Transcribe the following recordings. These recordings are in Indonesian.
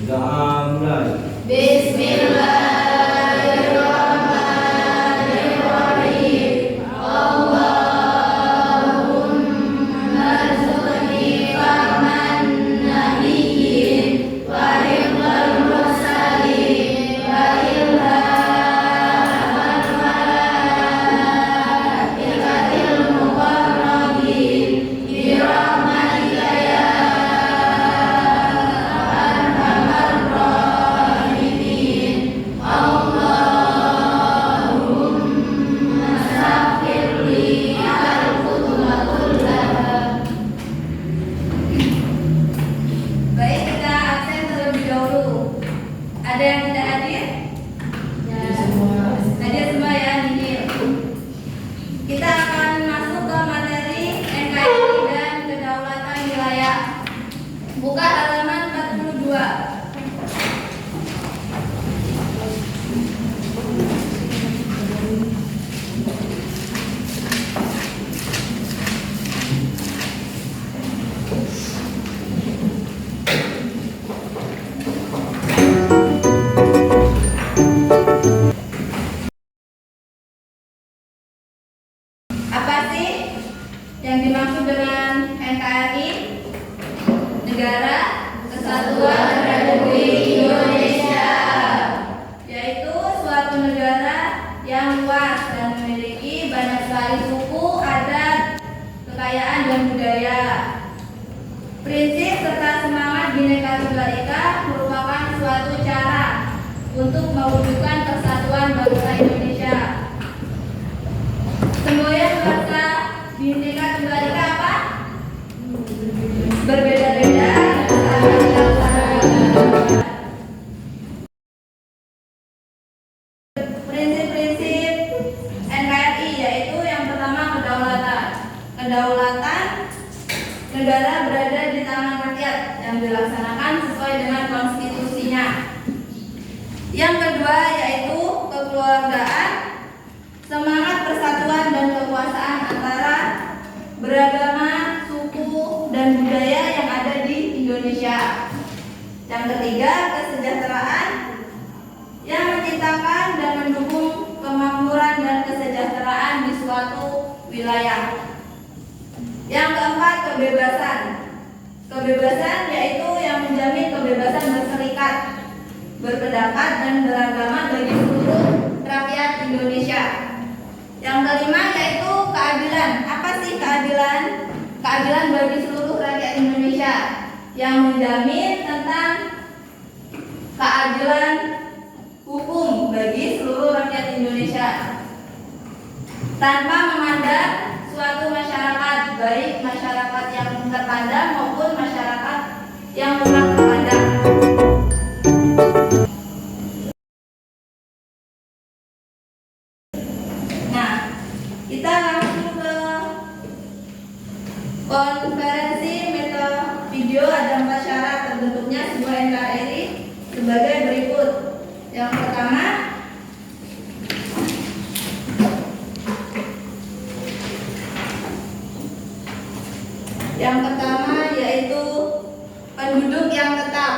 Sudah mulai. Bismillahirrahmanirrahim. Allahumma rzuqni fahman nabiyyin wa hifdzal mursalin wa ilhaman malaikatil muqarrabin bi rahmatika ya arhamar rahimin. Allahumma saghfir li al-khutuba kullaha. Baik, kita absen terlebih dahulu. Ada yang tidak hadir? Hadir semua ya, nihil. Kita akan masuk ke materi NKRI dan kedaulatan wilayah. Buka halaman 42. Apa sih yang dimaksud dengan NKRI? Negara Kesatuan Republik Indonesia, yaitu suatu negara yang luas dan memiliki banyak sekali suku, adat, kekayaan dan budaya. Prinsip serta semangat Bhinneka Tunggal Ika merupakan suatu cara untuk mewujudkan persatuan bangsa Indonesia. Semboyan bangsa Bhinneka Tunggal Ika apa? Berbeda-beda sama dilaksanakan. Prinsip-prinsip NKRI yaitu yang pertama kedaulatan. Kedaulatan negara berada di tangan rakyat yang dilaksanakan sesuai dengan konstitusinya. Yang kedua yaitu kekeluargaan. Semangat persatuan dan kekuasaan antara beragama, suku, dan budaya yang ada di Indonesia. Yang ketiga, kesejahteraan yang menciptakan dan mendukung kemakmuran dan kesejahteraan di suatu wilayah. Yang keempat, kebebasan. Kebebasan yaitu yang menjamin kebebasan berserikat, berpendapat, dan beragama bagi seluruh rakyat Indonesia. Yang kelima yaitu keadilan. Apa sih keadilan? Keadilan bagi seluruh rakyat Indonesia yang menjamin tentang keadilan hukum bagi seluruh rakyat Indonesia tanpa memandang suatu masyarakat, baik masyarakat yang terpandang maupun masyarakat yang kurang terpandang. Kita langsung ke konferensi meta video. Ada 4 syarat terbentuknya sebuah NKRI sebagai berikut. Yang pertama, yaitu penduduk yang tetap.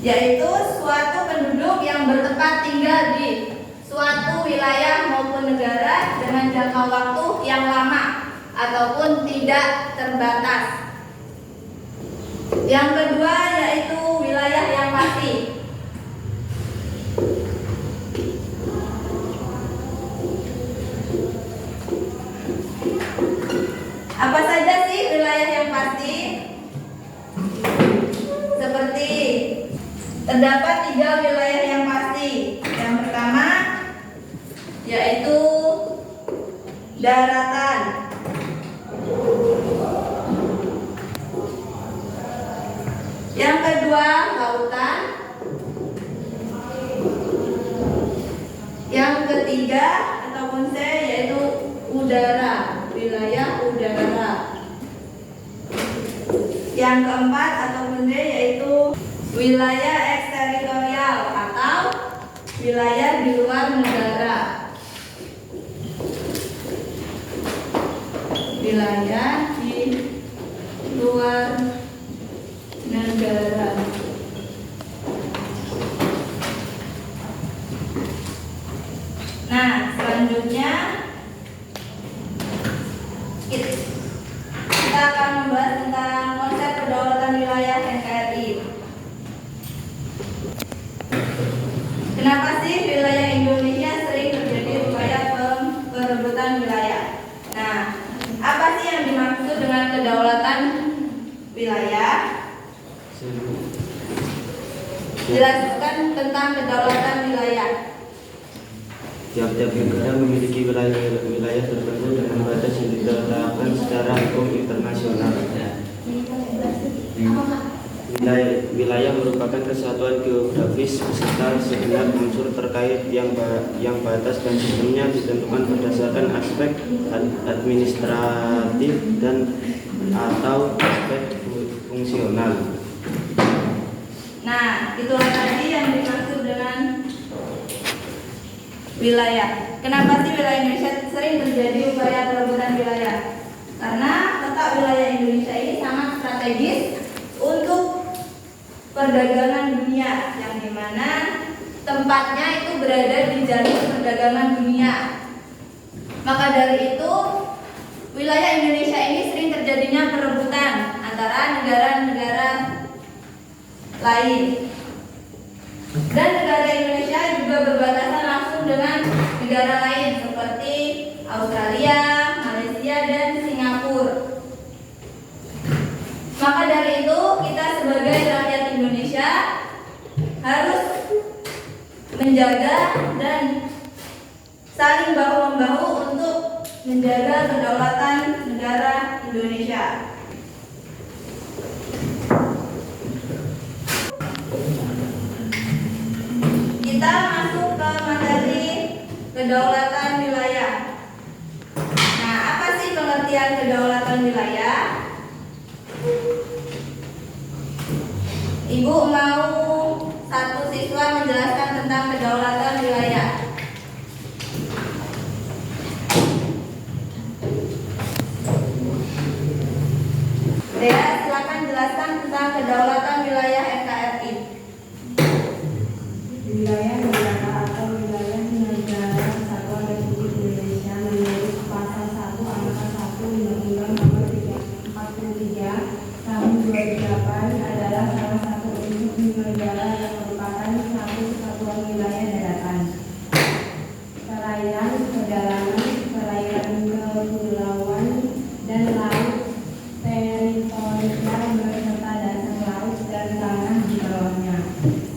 Yaitu suatu penduduk yang bertempat tinggal di suatu wilayah maupun negara dengan jangka waktu yang lama ataupun tidak terbatas. Yang kedua yaitu wilayah yang pasti. Apa saja sih wilayah yang pasti? Seperti terdapat 3 wilayah yang pasti. Yang pertama yaitu daratan. Yang kedua lautan. Yang ketiga ataupun C yaitu udara, wilayah udara. Yang keempat ataupun D yaitu wilayah eksteritorial atau wilayah di luar negara. wilayah di luar negara. Nah, selanjutnya kita akan membahas tentang konsep kedaulatan wilayah NKRI. Kenapa sih wilayah Indonesia sering terjadi upaya perebutan wilayah? Nah, apa sih yang dimaksud dengan kedaulatan wilayah? Jelaskan tentang kedaulatan wilayah. Tiap-tiap negara memiliki wilayah tertentu dengan batas yang ditetapkan secara hukum internasional. Wilayah merupakan kesatuan geografis beserta segenap unsur terkait yang batas dan sistemnya ditentukan berdasarkan aspek administratif dan atau aspek fungsional. Nah, itulah tadi yang dimaksud dengan wilayah. Kenapa sih wilayah Indonesia sering terjadi upaya perebutan wilayah? Karena letak wilayah Indonesia ini sangat strategis untuk perdagangan dunia, yang dimana tempatnya itu berada di jalur perdagangan dunia. Maka dari itu, wilayah Indonesia ini sering terjadinya perebutan antara negara-negara lain. Dan negara Indonesia juga berbatasan langsung dengan negara lain seperti Australia, Malaysia, dan Singapura. Maka dari itu, kita sebagai rakyat Indonesia harus menjaga dan saling bahu-membahu untuk menjaga kedaulatan negara Indonesia. Kita masuk ke materi kedaulatan wilayah. Nah, apa sih pengertian kedaulatan wilayah? Ibu mau satu siswa menjelaskan tentang kedaulatan wilayah. Dea, silakan jelaskan tentang kedaulatan wilayah NKRI. Wilayah negara atau wilayah negara Kesatuan Republik Indonesia menurut Pasal 1 Angka 1 Undang-Undang Nomor 43 Tahun 2008 adalah salah satu unsur negara yang merupakan satu kesatuan wilayah daratan, perairan, pedalaman, perairan kepulauan, dan laut teritorial beserta dasar laut dan tanah di bawahnya,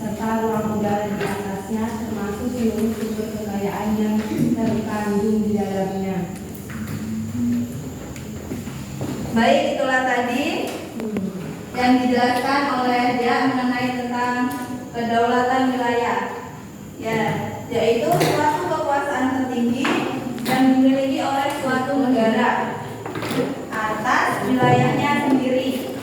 serta ruang udara di atasnya, termasuk seluruh sumber kekayaan yang terkandung di dalamnya. Baik, itulah tadi yang dijelaskan oleh dia mengenai tentang kedaulatan wilayah. Ya, yaitu suatu kekuasaan tertinggi yang dimiliki oleh suatu negara atas wilayahnya sendiri.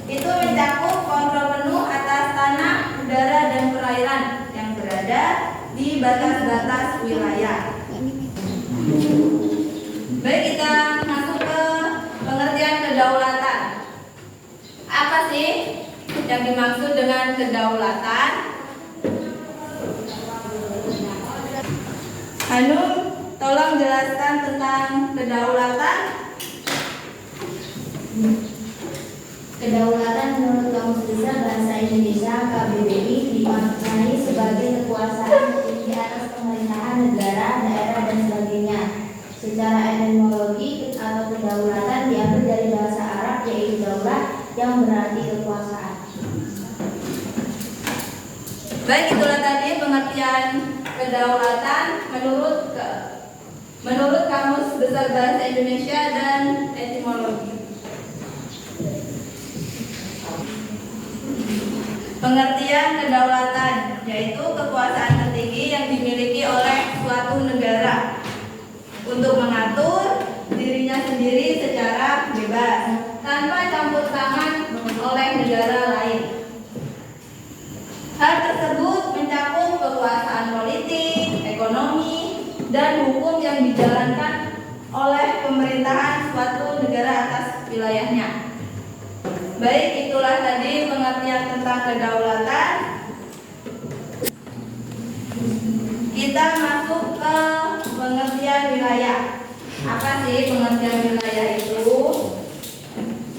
Itu mencakup kontrol penuh atas tanah, udara, dan perairan yang berada di batas-batas wilayah. Baik, kita masuk ke pengertian kedaulatan. Apa sih yang dimaksud dengan kedaulatan? Hanum, tolong jelaskan tentang kedaulatan. Kedaulatan menurut Kamus Besar Bahasa Indonesia KBBI dimaknai sebagai kekuasaan tertinggi atas pemerintahan negara, daerah, dan sebagainya. Secara etimologi atau kedaulatan diambil dari bahasa Arab yaitu daulah yang berarti kekuasaan. Baik, itulah tadi pengertian kedaulatan menurut Kamus Besar Bahasa Indonesia dan etimologi. Pengertian kedaulatan yaitu kekuasaan tertinggi yang dimiliki oleh suatu negara untuk mengatur dirinya sendiri secara bebas tanpa campur tangan oleh negara lain. Hal tersebut mencakup kekuasaan politik, ekonomi, dan hukum yang dijalankan oleh pemerintahan suatu negara. wilayahnya. Baik, itulah tadi pengertian tentang kedaulatan. Kita masuk ke pengertian wilayah. Apa sih pengertian wilayah itu?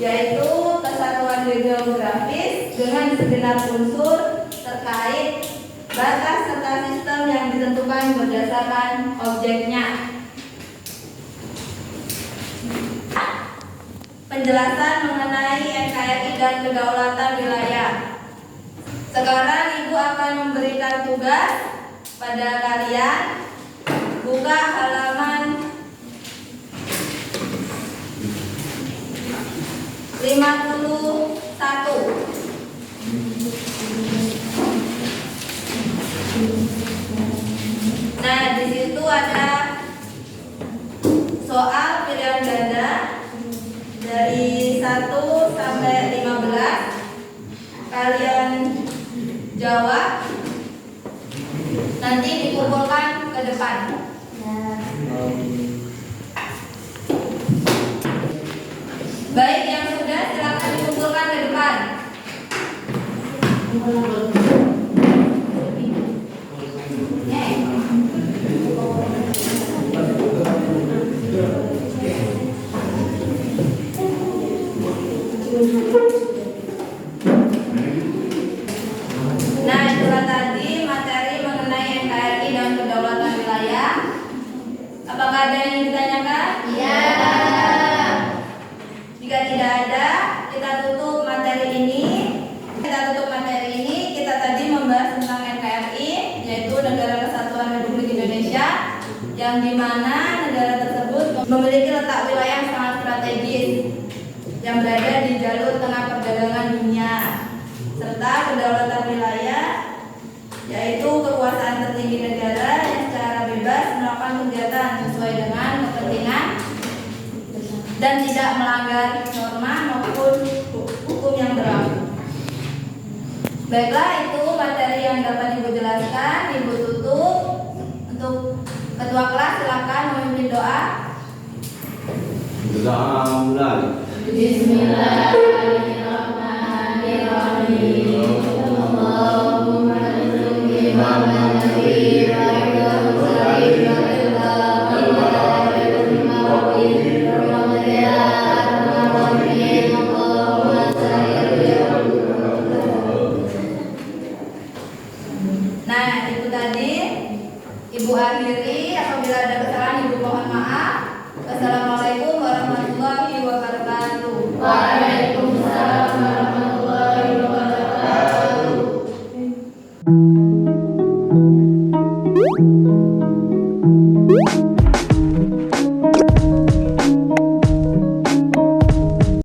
Yaitu kesatuan geografis dengan segenap unsur terkait batas serta sistem yang ditentukan berdasarkan objeknya. Penjelasan mengenai NKRI dan kedaulatan wilayah. Sekarang Ibu akan memberikan tugas pada kalian. Buka halaman 51. Nah, di situ ada soal pilihan ganda dari 1 sampai 15. Kalian jawab, nanti dikumpulkan ke depan. Baik, yang sudah silakan dikumpulkan ke depan. Nah, itulah tadi materi mengenai NKRI dan kedaulatan wilayah. Apakah ada yang ingin ditanyakan? Iya. Jika tidak ada, kita tutup materi ini. Kita tadi membahas tentang NKRI, yaitu Negara Kesatuan Republik Indonesia, yang dimana negara tersebut memiliki letak wilayah yang sangat strategis yang berada di jalur tengah perdagangan dunia, serta kedaulatan wilayah, yaitu kekuasaan tertinggi negara yang secara bebas melakukan kegiatan sesuai dengan kepentingan dan tidak melanggar norma maupun hukum yang berlaku. Baiklah, itu materi yang dapat Ibu jelaskan. Ibu tutup. Untuk ketua kelas silakan memimpin doa. Doa mulai. Bismillahirrahmanirrahim. Allahumma lindungi Muhammad Nabi wa Nah, itu tadi Ibu akhiri. Apabila ada kesalahan Ibu mohon maaf. Wassalamualaikum warahmatullahi wabarakatuh.